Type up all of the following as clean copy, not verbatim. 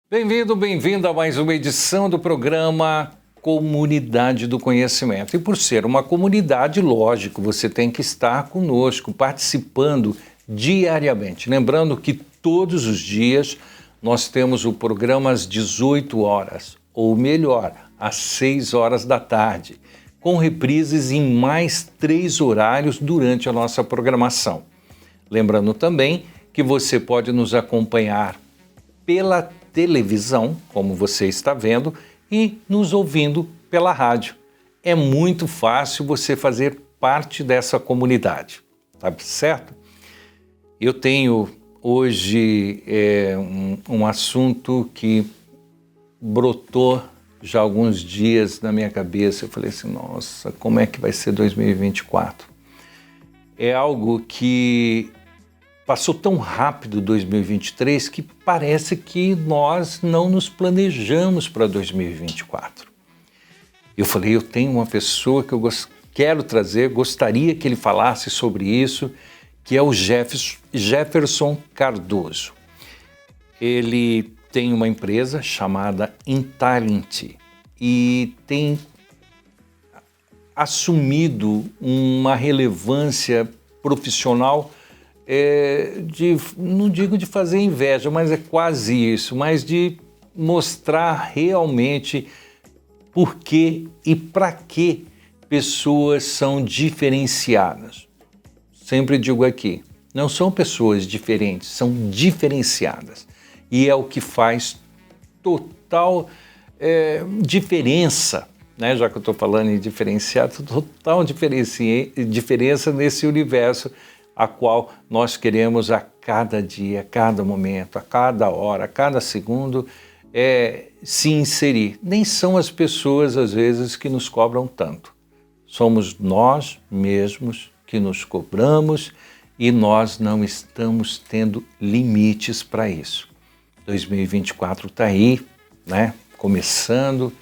Bem-vindo, bem-vinda a mais uma edição do programa Comunidade do Conhecimento. E por ser uma comunidade, lógico, você tem que estar conosco, participando diariamente. Lembrando que todos os dias nós temos o programa às 18 horas, ou melhor, às 6 horas da tarde, com reprises em mais 3 horários durante a nossa programação. Lembrando também que você pode nos acompanhar pela televisão, como você está vendo, e nos ouvindo pela rádio. É muito fácil você fazer parte dessa comunidade, tá certo? Eu tenho hoje um assunto que brotou já há alguns dias na minha cabeça. Eu falei assim, nossa, como é que vai ser 2024? É algo que passou tão rápido 2023 que parece que nós não nos planejamos para 2024. Eu falei, eu tenho uma pessoa que eu quero trazer, gostaria que ele falasse sobre isso, que é o Jefferson Cardoso. Ele tem uma empresa chamada Intalent e tem assumido uma relevância profissional não digo de fazer inveja, mas é quase isso, mas de mostrar realmente por que e para que pessoas são diferenciadas. Sempre digo aqui, não são pessoas diferentes, são diferenciadas. E é o que faz total diferença, né? Já que eu estou falando em diferenciado, total diferença nesse universo a qual nós queremos a cada dia, a cada momento, a cada hora, a cada segundo, se inserir. Nem são as pessoas, às vezes, que nos cobram tanto. Somos nós mesmos que nos cobramos e nós não estamos tendo limites para isso. 2024 está aí, né? Começando,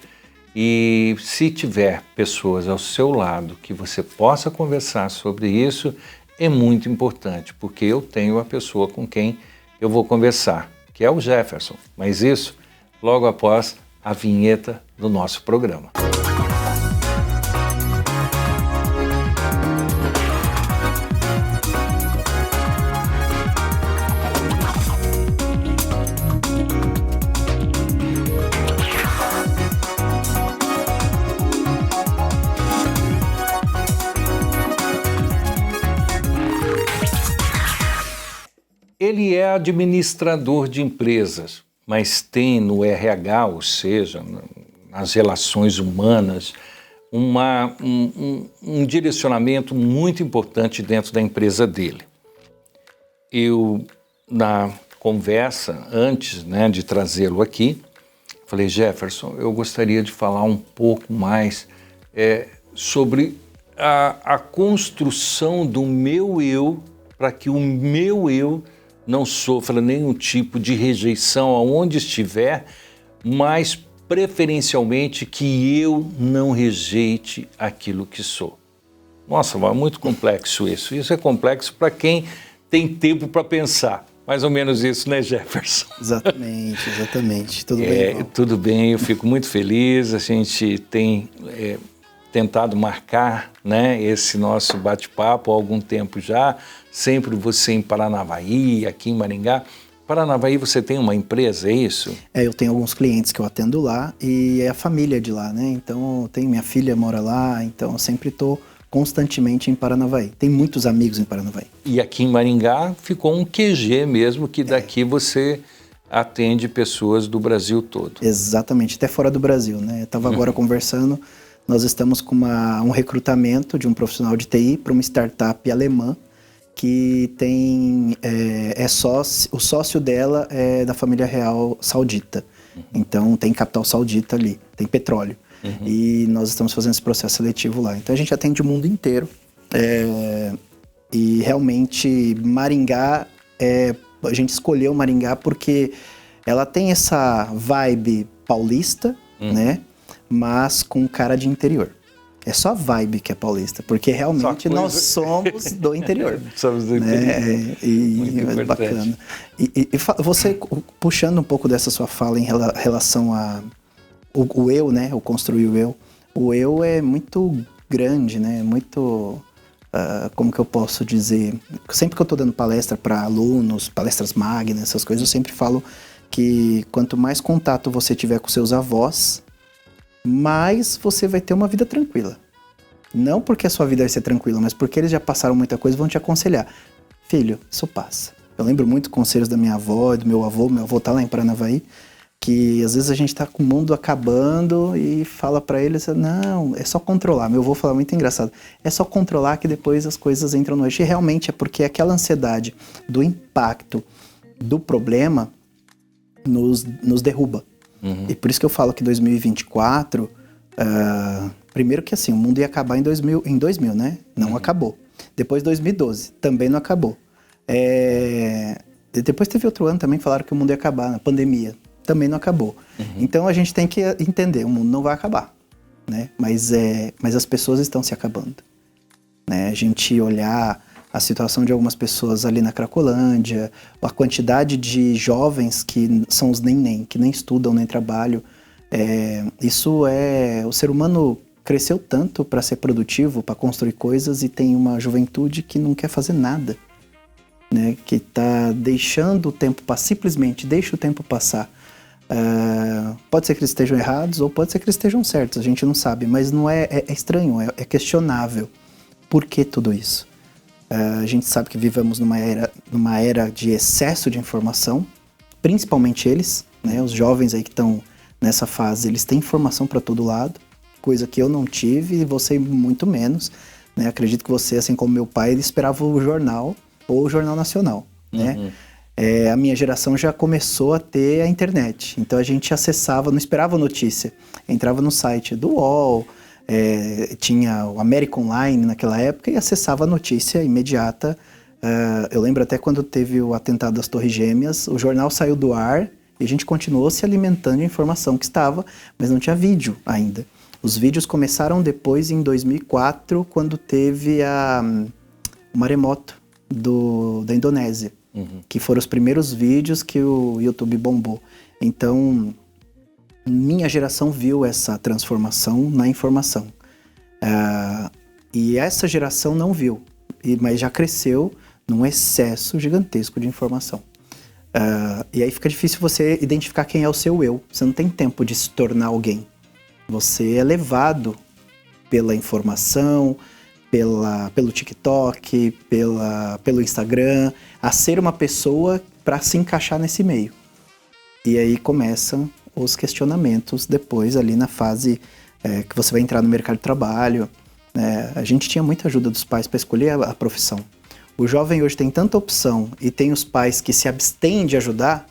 e se tiver pessoas ao seu lado que você possa conversar sobre isso, é muito importante, porque eu tenho a pessoa com quem eu vou conversar, que é o Jefferson, mas isso logo após a vinheta do nosso programa. Ele é administrador de empresas, mas tem no RH, ou seja, nas relações humanas, um direcionamento muito importante dentro da empresa dele. Eu, na conversa, antes, né, de trazê-lo aqui, falei, Jefferson, eu gostaria de falar um pouco mais sobre a construção do meu eu, para que o meu eu não sofra nenhum tipo de rejeição aonde estiver, mas preferencialmente que eu não rejeite aquilo que sou. Nossa, é muito complexo isso. Isso é complexo para quem tem tempo para pensar. Mais ou menos isso, né, Jefferson? Exatamente, exatamente. Tudo bem, irmão? Tudo bem, eu fico muito feliz. A gente tem tentado marcar, né, esse nosso bate-papo há algum tempo já, sempre você em Paranavaí, aqui em Maringá. Paranavaí você tem uma empresa, é isso? Eu tenho alguns clientes que eu atendo lá e é a família de lá, né? Então, minha filha mora lá, então eu sempre estou constantemente em Paranavaí. Tem muitos amigos em Paranavaí. E aqui em Maringá ficou um QG mesmo, que daqui você atende pessoas do Brasil todo. Exatamente, até fora do Brasil, né? Eu estava agora conversando. Nós estamos com um recrutamento de um profissional de TI para uma startup alemã que tem o sócio dela é da família real saudita. Então tem capital saudita ali, tem petróleo. E nós estamos fazendo esse processo seletivo lá. Então a gente atende o mundo inteiro. E realmente Maringá, a gente escolheu Maringá porque ela tem essa vibe paulista, né? Mas com cara de interior. É só a vibe que é paulista, porque realmente nós somos do interior. Somos do interior. Muito é bacana. E você, puxando um pouco dessa sua fala em relação a o eu, né? O construir o eu. O eu é muito grande, né? Muito... como que eu posso dizer? Sempre que eu estou dando palestra para alunos, palestras magnas, essas coisas, eu sempre falo que quanto mais contato você tiver com seus avós, mais você vai ter uma vida tranquila. Não porque a sua vida vai ser tranquila, mas porque eles já passaram muita coisa e vão te aconselhar. Filho, isso passa. Eu lembro muito conselhos da minha avó e do meu avô tá lá em Paranavaí, que às vezes a gente tá com o mundo acabando e fala pra eles, não, é só controlar. Meu avô fala muito engraçado, é só controlar que depois as coisas entram no eixo. E realmente é porque aquela ansiedade do impacto do problema nos derruba. Uhum. E por isso que eu falo que 2024, primeiro que assim, o mundo ia acabar em 2000, né? Não acabou. Depois 2012, também não acabou. Depois teve outro ano também que falaram que o mundo ia acabar, na pandemia. Também não acabou. Uhum. Então a gente tem que entender, o mundo não vai acabar, né? Mas as pessoas estão se acabando, né? A gente olhar a situação de algumas pessoas ali na Cracolândia, a quantidade de jovens que são os neném, que nem estudam nem trabalham, o ser humano cresceu tanto para ser produtivo, para construir coisas, e tem uma juventude que não quer fazer nada, né? Que está deixando o tempo passar, simplesmente deixa o tempo passar. Pode ser que eles estejam errados ou pode ser que eles estejam certos, a gente não sabe, mas não é estranho, é questionável. Por que tudo isso? A gente sabe que vivemos numa era de excesso de informação, principalmente eles, né? Os jovens aí que estão nessa fase, eles têm informação para todo lado, coisa que eu não tive e você muito menos, né? Acredito que você, assim como meu pai, ele esperava o jornal ou o Jornal Nacional, né? A minha geração já começou a ter a internet, então a gente acessava, não esperava notícia, entrava no site do UOL, tinha o América Online naquela época e acessava a notícia imediata. Eu lembro até quando teve o atentado das Torres Gêmeas, o jornal saiu do ar e a gente continuou se alimentando de informação que estava, mas não tinha vídeo ainda. Os vídeos começaram depois, em 2004, quando teve o maremoto da Indonésia, que foram os primeiros vídeos que o YouTube bombou. Então, minha geração viu essa transformação na informação. E essa geração não viu, mas já cresceu num excesso gigantesco de informação. E aí fica difícil você identificar quem é o seu eu. Você não tem tempo de se tornar alguém. Você é levado pela informação, pelo TikTok, pelo Instagram, a ser uma pessoa para se encaixar nesse meio. E aí começam os questionamentos depois, ali na fase que você vai entrar no mercado de trabalho. A gente tinha muita ajuda dos pais para escolher a profissão. O jovem hoje tem tanta opção e tem os pais que se abstêm de ajudar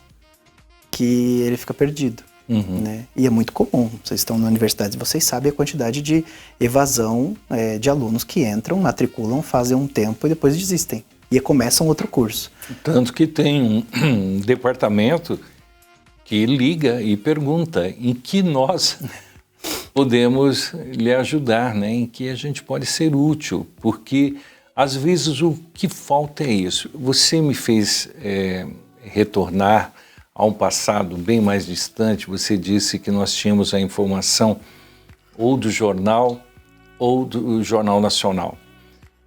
que ele fica perdido. Né? E é muito comum, vocês estão na universidade, vocês sabem a quantidade de evasão de alunos que entram, matriculam, fazem um tempo e depois desistem. E começam outro curso. Tanto que tem um departamento que liga e pergunta em que nós podemos lhe ajudar, né? Em que a gente pode ser útil, porque às vezes o que falta é isso. Você me fez retornar a um passado bem mais distante. Você disse que nós tínhamos a informação ou do jornal ou do Jornal Nacional.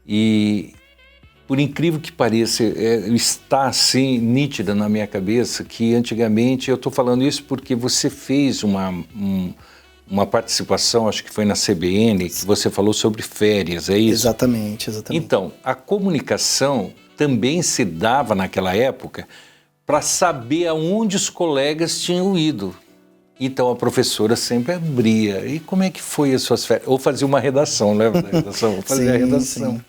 E, por incrível que pareça, está assim nítida na minha cabeça que antigamente, eu estou falando isso porque você fez uma participação, acho que foi na CBN, que você falou sobre férias, é isso? Exatamente. Então, a comunicação também se dava naquela época para saber aonde os colegas tinham ido. Então a professora sempre abria. E como é que foi as suas férias? Ou fazia uma redação, lembra da redação? Fazia a redação. Sim.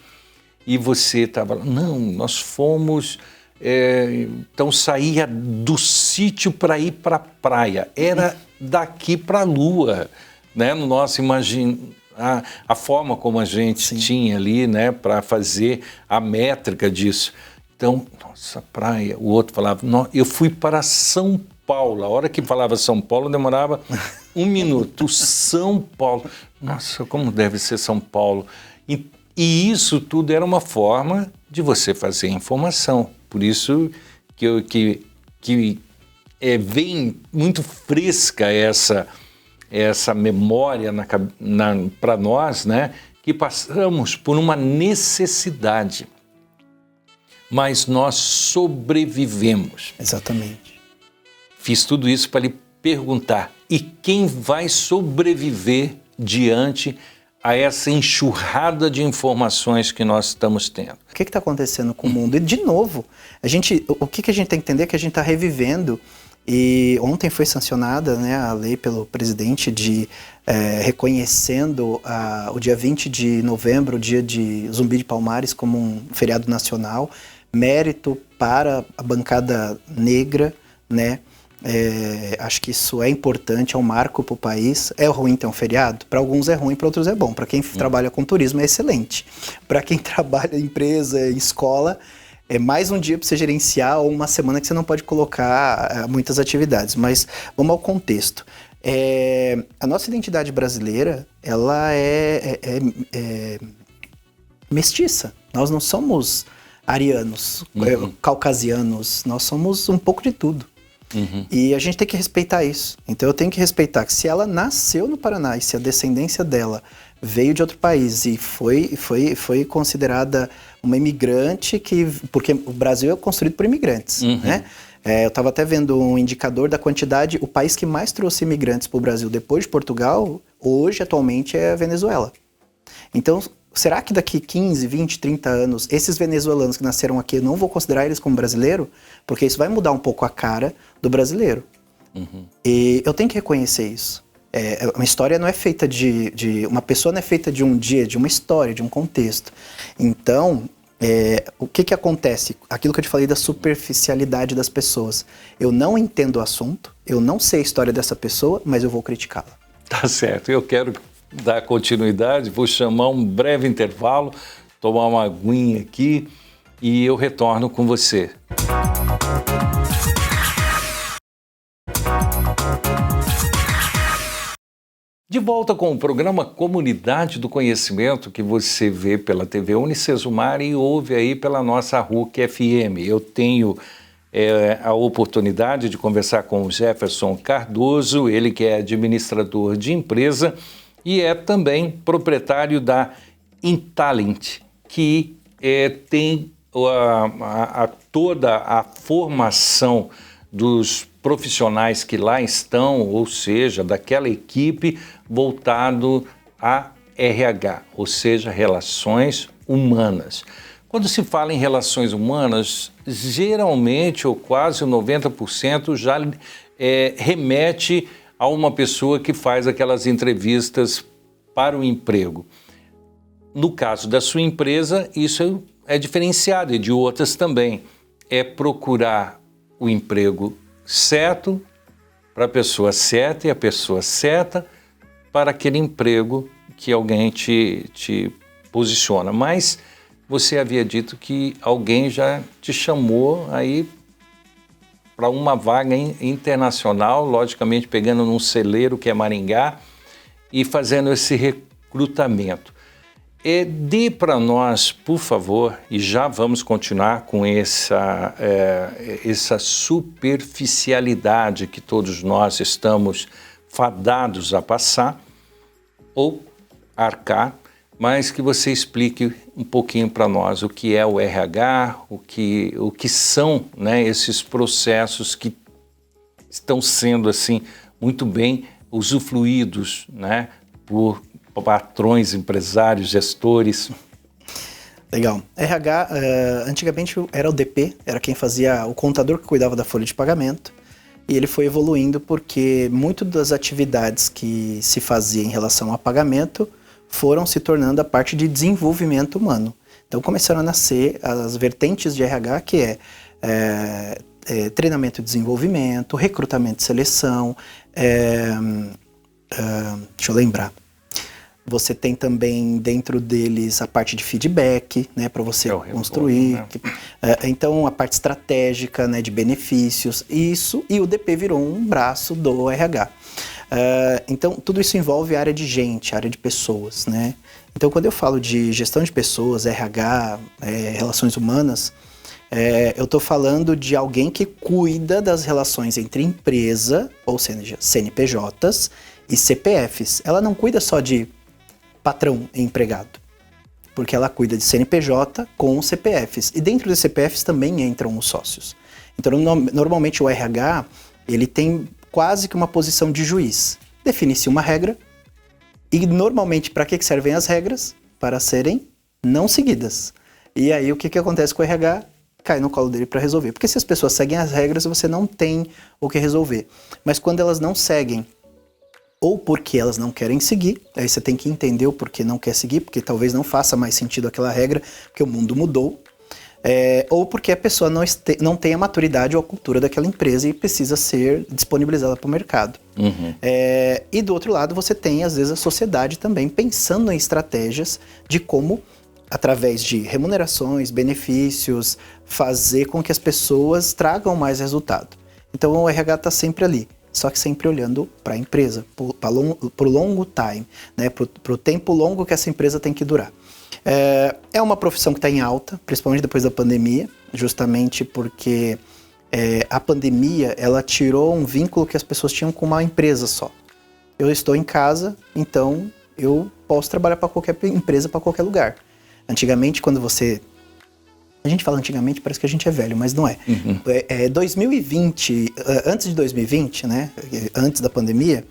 E você estava lá, não, nós fomos... então saía do sítio para ir para a praia. Era daqui para a lua, né? No nosso a forma como a gente tinha ali, né? Para fazer a métrica disso. Então, nossa, praia. O outro falava, eu fui para São Paulo. A hora que falava São Paulo, demorava Um minuto. São Paulo. Nossa, como deve ser São Paulo. E isso tudo era uma forma de você fazer informação. Por isso que vem muito fresca essa memória para nós, né? Que passamos por uma necessidade, mas nós sobrevivemos. Exatamente. Fiz tudo isso para lhe perguntar, e quem vai sobreviver diante a essa enxurrada de informações que nós estamos tendo? O que está acontecendo com o mundo? E, de novo, o que a gente tem que entender é que a gente está revivendo. E ontem foi sancionada, né, a lei pelo presidente reconhecendo o dia 20 de novembro, o dia de Zumbi de Palmares, como um feriado nacional. Mérito para a bancada negra, né? Acho que isso é importante, é um marco para o país. É ruim ter um feriado? Para alguns é ruim, para outros é bom. Para quem trabalha com turismo é excelente. Para quem trabalha em empresa, escola, é mais um dia para você gerenciar ou uma semana que você não pode colocar muitas atividades. Mas vamos ao contexto. A nossa identidade brasileira, ela é mestiça. Nós não somos arianos, caucasianos, nós somos um pouco de tudo. E a gente tem que respeitar isso. Então eu tenho que respeitar que se ela nasceu no Paraná e se a descendência dela veio de outro país e foi considerada uma imigrante, porque o Brasil é construído por imigrantes, né? Eu estava até vendo um indicador da quantidade, o país que mais trouxe imigrantes para o Brasil depois de Portugal, hoje, atualmente, é a Venezuela. Então, será que daqui 15, 20, 30 anos, esses venezuelanos que nasceram aqui, eu não vou considerar eles como brasileiro? Porque isso vai mudar um pouco a cara do brasileiro. E eu tenho que reconhecer isso. Uma história não é feita uma pessoa não é feita de um dia, de uma história, de um contexto. Então, o que acontece? Aquilo que eu te falei da superficialidade das pessoas. Eu não entendo o assunto, eu não sei a história dessa pessoa, mas eu vou criticá-la. Tá certo, eu quero dar continuidade, vou chamar um breve intervalo, tomar uma aguinha aqui e eu retorno com você. De volta com o programa Comunidade do Conhecimento, que você vê pela TV Unicesumar e ouve aí pela nossa RUC FM. Eu tenho a oportunidade de conversar com o Jefferson Cardoso, ele que é administrador de empresa e é também proprietário da Intalent, que tem toda a formação dos profissionais que lá estão, ou seja, daquela equipe voltado a RH, ou seja, relações humanas. Quando se fala em relações humanas, geralmente, ou quase 90%, já remete a uma pessoa que faz aquelas entrevistas para o emprego. No caso da sua empresa, isso é diferenciado, e de outras também. É procurar o emprego certo, para a pessoa certa e a pessoa certa para aquele emprego que alguém te posiciona. Mas você havia dito que alguém já te chamou aí para uma vaga internacional, logicamente pegando num celeiro que é Maringá e fazendo esse recrutamento. Dê para nós, por favor, e já vamos continuar com essa superficialidade que todos nós estamos fadados a passar ou arcar, mas que você explique um pouquinho para nós o que é o RH, o que são, né, esses processos que estão sendo assim muito bem usufruídos, né, por patrões, empresários, gestores. Legal. RH, antigamente era o DP, era quem fazia, o contador que cuidava da folha de pagamento, e ele foi evoluindo porque muito das atividades que se fazia em relação a pagamento foram se tornando a parte de desenvolvimento humano. Então começaram a nascer as vertentes de RH, que treinamento e desenvolvimento, recrutamento e seleção, deixa eu lembrar. Você tem também dentro deles a parte de feedback, né, para você construir. Retorno, né? Então, a parte estratégica, né, de benefícios, isso, e o DP virou um braço do RH. Então, tudo isso envolve a área de gente, a área de pessoas, né? Então, quando eu falo de gestão de pessoas, RH, relações humanas, eu estou falando de alguém que cuida das relações entre empresa, ou seja, CNPJs e CPFs. Ela não cuida só de patrão e empregado, porque ela cuida de CNPJ com os CPFs. E dentro dos CPFs também entram os sócios. Então, normalmente o RH, ele tem quase que uma posição de juiz. Define-se uma regra e normalmente para que servem as regras? Para serem não seguidas. E aí o que acontece com o RH? Cai no colo dele para resolver. Porque se as pessoas seguem as regras, você não tem o que resolver. Mas quando elas não seguem, ou porque elas não querem seguir, aí você tem que entender o porquê não quer seguir, porque talvez não faça mais sentido aquela regra, porque o mundo mudou, ou porque a pessoa não tem a maturidade ou a cultura daquela empresa e precisa ser disponibilizada para o mercado. Uhum. E do outro lado você tem, às vezes, a sociedade também pensando em estratégias de como, através de remunerações, benefícios, fazer com que as pessoas tragam mais resultado. Então o RH está sempre ali, só que sempre olhando para a empresa, para o longo time, né? Para o tempo longo que essa empresa tem que durar. É uma profissão que está em alta, principalmente depois da pandemia, justamente porque a pandemia ela tirou um vínculo que as pessoas tinham com uma empresa só. Eu estou em casa, então eu posso trabalhar para qualquer empresa, para qualquer lugar. Antigamente, quando você... A gente fala antigamente, parece que a gente é velho, mas não é. Uhum. 2020, antes de 2020, né, antes da pandemia,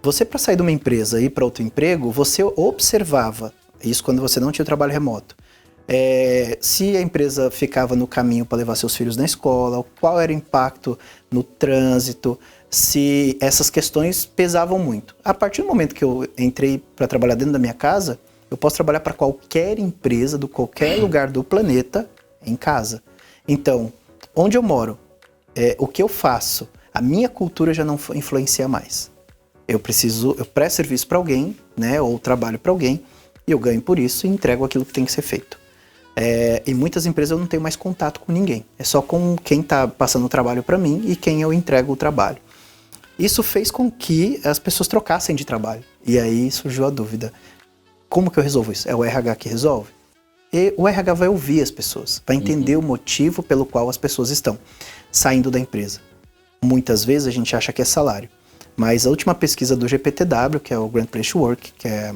você para sair de uma empresa e ir para outro emprego, você observava, isso quando você não tinha o trabalho remoto, se a empresa ficava no caminho para levar seus filhos na escola, qual era o impacto no trânsito, se essas questões pesavam muito. A partir do momento que eu entrei para trabalhar dentro da minha casa, eu posso trabalhar para qualquer empresa, de qualquer lugar do planeta, em casa. Então, onde eu moro, o que eu faço, a minha cultura já não influencia mais. Eu presto serviço para alguém, né, ou trabalho para alguém, e eu ganho por isso e entrego aquilo que tem que ser feito. Em muitas empresas eu não tenho mais contato com ninguém. É só com quem está passando o trabalho para mim e quem eu entrego o trabalho. Isso fez com que as pessoas trocassem de trabalho. E aí surgiu a dúvida. Como que eu resolvo isso? É o RH que resolve? E o RH vai ouvir as pessoas, vai entender o motivo pelo qual as pessoas estão saindo da empresa. Muitas vezes a gente acha que é salário, mas a última pesquisa do GPTW, que é o Great Place to Work, que é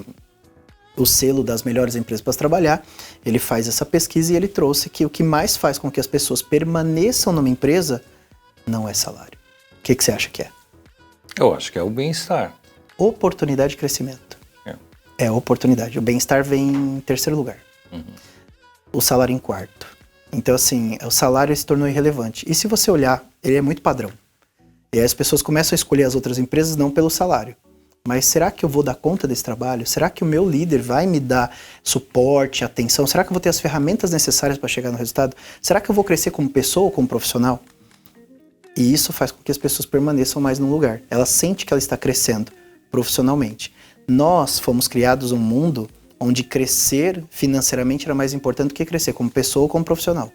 o selo das melhores empresas para trabalhar, ele faz essa pesquisa e ele trouxe que o que mais faz com que as pessoas permaneçam numa empresa não é salário. O que você acha que é? Eu acho que é o bem-estar. Oportunidade de crescimento. É oportunidade. O bem-estar vem em terceiro lugar. Uhum. O salário em quarto. Então, assim, o salário se tornou irrelevante. E se você olhar, ele é muito padrão. E aí as pessoas começam a escolher as outras empresas não pelo salário. Mas será que eu vou dar conta desse trabalho? Será que o meu líder vai me dar suporte, atenção? Será que eu vou ter as ferramentas necessárias para chegar no resultado? Será que eu vou crescer como pessoa ou como profissional? E isso faz com que as pessoas permaneçam mais num lugar. Ela sente que ela está crescendo profissionalmente. Nós fomos criados um mundo onde crescer financeiramente era mais importante do que crescer como pessoa ou como profissional.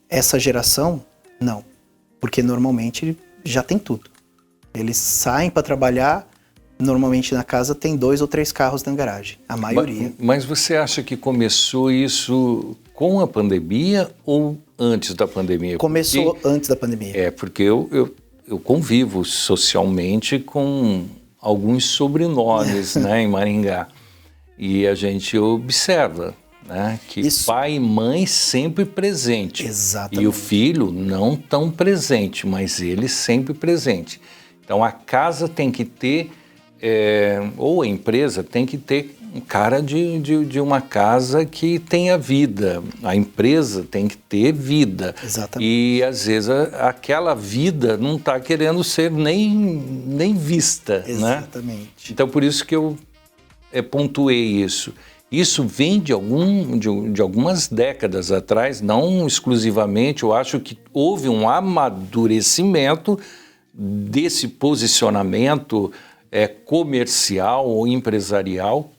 Essa geração, não. Porque normalmente já tem tudo. Eles saem para trabalhar, normalmente na casa tem 2 ou 3 carros na garagem. A maioria. Mas você acha que começou isso com a pandemia ou antes da pandemia? Começou antes da pandemia. Porque eu convivo socialmente com alguns sobrenomes, né, em Maringá. E a gente observa, né, que pai e mãe sempre presente. Exatamente. E o filho não tão presente, mas ele sempre presente. Então a casa tem que ter, ou a empresa tem que ter um cara de uma casa que tenha vida. A empresa tem que ter vida. Exatamente. E às vezes aquela vida não está querendo ser nem vista. Exatamente. Né? Então por isso que eu pontuei isso. Isso vem de algumas décadas atrás, não exclusivamente. Eu acho que houve um amadurecimento desse posicionamento comercial ou empresarial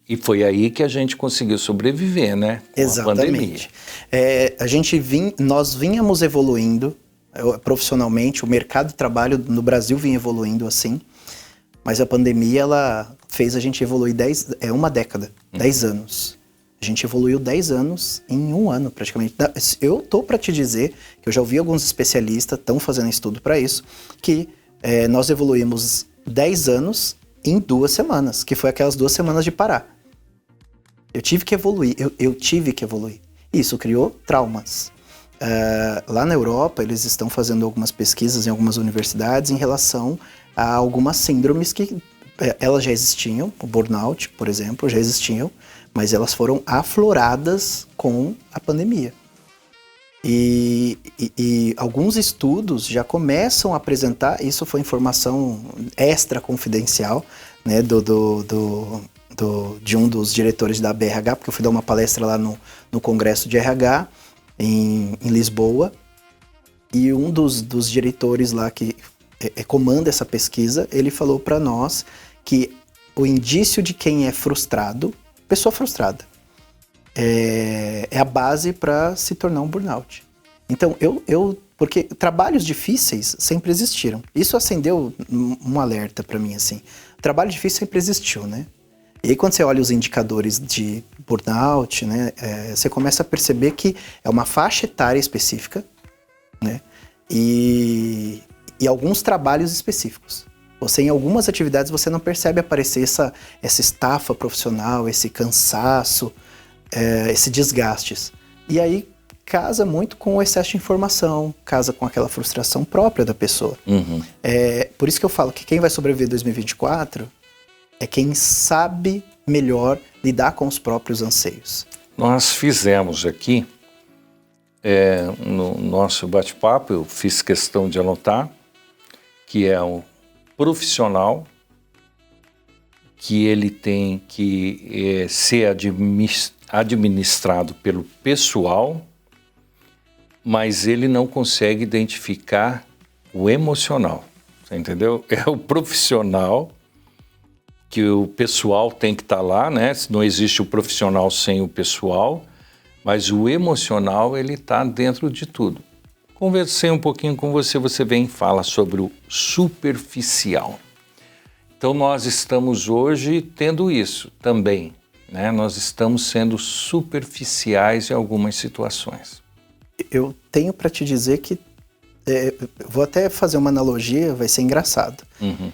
e foi aí que a gente conseguiu sobreviver, né? Com exatamente. A pandemia. Nós vínhamos evoluindo profissionalmente, o mercado de trabalho no Brasil vinha evoluindo assim. Mas a pandemia, ela fez a gente evoluir uma década, 10 anos. A gente evoluiu 10 anos em um ano, praticamente. Eu tô para te dizer, que eu já ouvi alguns especialistas, estão fazendo estudo para isso, que nós evoluímos 10 anos em 2 semanas, que foi aquelas 2 semanas de parar. Eu tive que evoluir, eu tive que evoluir. Isso criou traumas. Lá na Europa, eles estão fazendo algumas pesquisas em algumas universidades em relação a algumas síndromes que elas já existiam, o burnout, por exemplo, já existiam, mas elas foram afloradas com a pandemia. E alguns estudos já começam a apresentar, isso foi informação extra confidencial, né, de um dos diretores da BRH, porque eu fui dar uma palestra lá no Congresso de RH, em Lisboa, e um dos diretores lá que comanda essa pesquisa, ele falou para nós que o indício de quem é frustrado, pessoa frustrada, é a base para se tornar um burnout. Então, porque trabalhos difíceis sempre existiram. Isso acendeu um alerta para mim, assim. O trabalho difícil sempre existiu, né? E aí, quando você olha os indicadores de burnout, né, você começa a perceber que é uma faixa etária específica, né, e alguns trabalhos específicos. Você, em algumas atividades, você não percebe aparecer essa estafa profissional, esse cansaço, esse desgastes. E aí, casa muito com o excesso de informação, casa com aquela frustração própria da pessoa. Uhum. Por isso que eu falo que quem vai sobreviver em 2024 é quem sabe melhor lidar com os próprios anseios. Nós fizemos aqui, no nosso bate-papo, eu fiz questão de anotar, que é um profissional que ele tem que ser administrado pelo pessoal, mas ele não consegue identificar o emocional, você entendeu? É o profissional que o pessoal tem que estar lá, né? Não existe o profissional sem o pessoal, mas o emocional, ele está dentro de tudo. Conversei um pouquinho com você, você vem e fala sobre o superficial. Então nós estamos hoje tendo isso também, né? Nós estamos sendo superficiais em algumas situações. Eu tenho para te dizer que, vou até fazer uma analogia, vai ser engraçado. Uhum.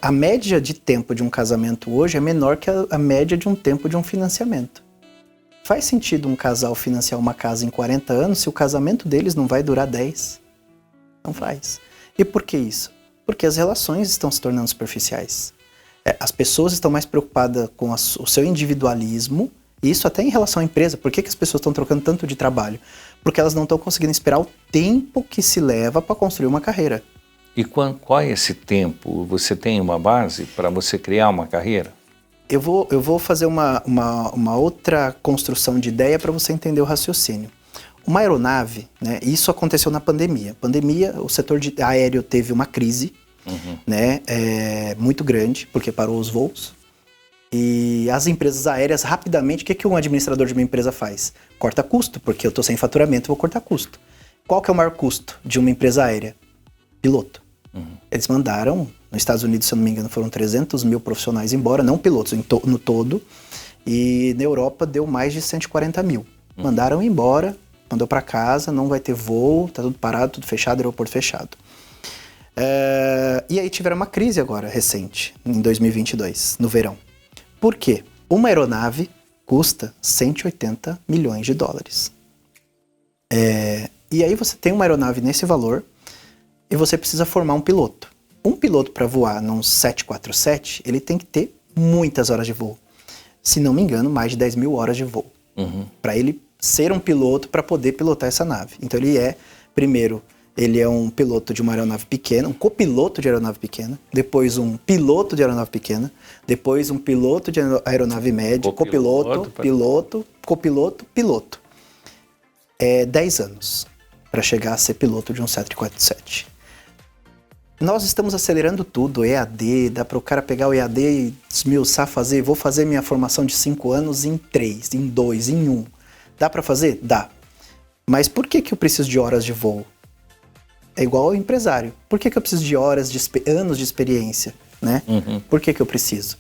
A média de tempo de um casamento hoje é menor que a média de um tempo de um financiamento. Faz sentido um casal financiar uma casa em 40 anos se o casamento deles não vai durar 10? Não faz. E por que isso? Porque as relações estão se tornando superficiais. As pessoas estão mais preocupadas com o seu individualismo, e isso até em relação à empresa. Por que as pessoas estão trocando tanto de trabalho? Porque elas não estão conseguindo esperar o tempo que se leva para construir uma carreira. E qual é esse tempo? Você tem uma base para você criar uma carreira? Eu vou fazer uma outra construção de ideia para você entender o raciocínio. Uma aeronave, né, isso aconteceu na pandemia. Pandemia, o setor aéreo teve uma crise, né, muito grande, porque parou os voos. E as empresas aéreas, rapidamente, o que um administrador de uma empresa faz? Corta custo, porque eu estou sem faturamento, vou cortar custo. Qual que é o maior custo de uma empresa aérea? Piloto. Eles mandaram, nos Estados Unidos, se eu não me engano, foram 300 mil profissionais embora, não pilotos, no todo, e na Europa deu mais de 140 mil. Mandaram embora, mandou para casa, não vai ter voo, tá tudo parado, tudo fechado, aeroporto fechado. E aí tiveram uma crise agora, recente, em 2022, no verão. Por quê? Uma aeronave custa 180 milhões de dólares. E aí você tem uma aeronave nesse valor, e você precisa formar um piloto. Um piloto para voar num 747, ele tem que ter muitas horas de voo. Se não me engano, mais de 10 mil horas de voo. Para ele ser um piloto, para poder pilotar essa nave. Então primeiro, ele é um piloto de uma aeronave pequena, um copiloto de aeronave pequena, depois um piloto de aeronave pequena, depois um piloto de aeronave média, copiloto, piloto, copiloto, piloto. 10 anos para chegar a ser piloto de um 747. Nós estamos acelerando tudo, EAD, dá para o cara pegar o EAD e esmiuçar, vou fazer minha formação de 5 anos em 3, em 2, em 1. Dá para fazer? Dá. Mas por que eu preciso de horas de voo? É igual ao empresário. Por que eu preciso de anos de experiência? né? Por que eu preciso?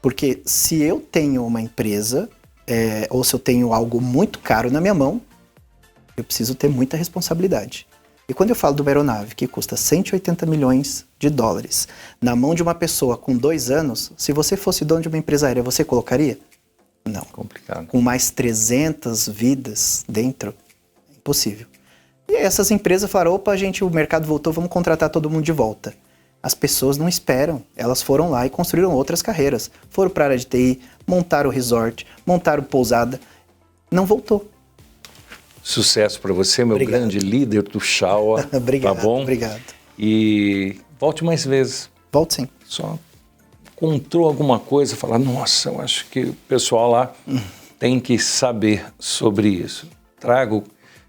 Porque se eu tenho uma empresa, ou se eu tenho algo muito caro na minha mão, eu preciso ter muita responsabilidade. E quando eu falo de uma aeronave que custa 180 milhões de dólares, na mão de uma pessoa com 2 anos, se você fosse dono de uma empresa aérea, você colocaria? Não. Complicado. Com mais 300 vidas dentro, é impossível. E aí essas empresas falaram, opa, gente, o mercado voltou, vamos contratar todo mundo de volta. As pessoas não esperam, elas foram lá e construíram outras carreiras. Foram para a área de TI, montaram o resort, montaram pousada, não voltou. Sucesso para você, meu grande líder do Shawa. Obrigado, tá bom? obrigado. E volte mais vezes. Volto sim. Só encontrou alguma coisa, falar, nossa, eu acho que o pessoal lá tem que saber sobre isso. Trago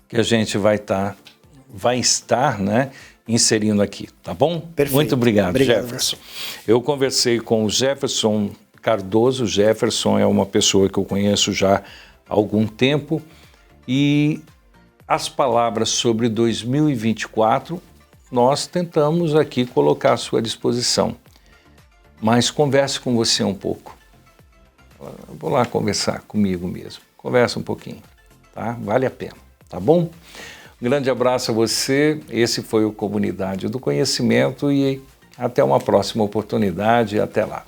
que a gente vai estar, né, inserindo aqui, tá bom? Perfeito. Muito obrigado, Obrigado, Jefferson. Eu conversei com o Jefferson Cardoso. O Jefferson é uma pessoa que eu conheço já há algum tempo e as palavras sobre 2024 nós tentamos aqui colocar à sua disposição. Mas converse com você um pouco. Eu vou lá conversar comigo mesmo. Conversa um pouquinho, tá? Vale a pena, tá bom? Um grande abraço a você. Esse foi o Comunidade do Conhecimento e até uma próxima oportunidade. Até lá.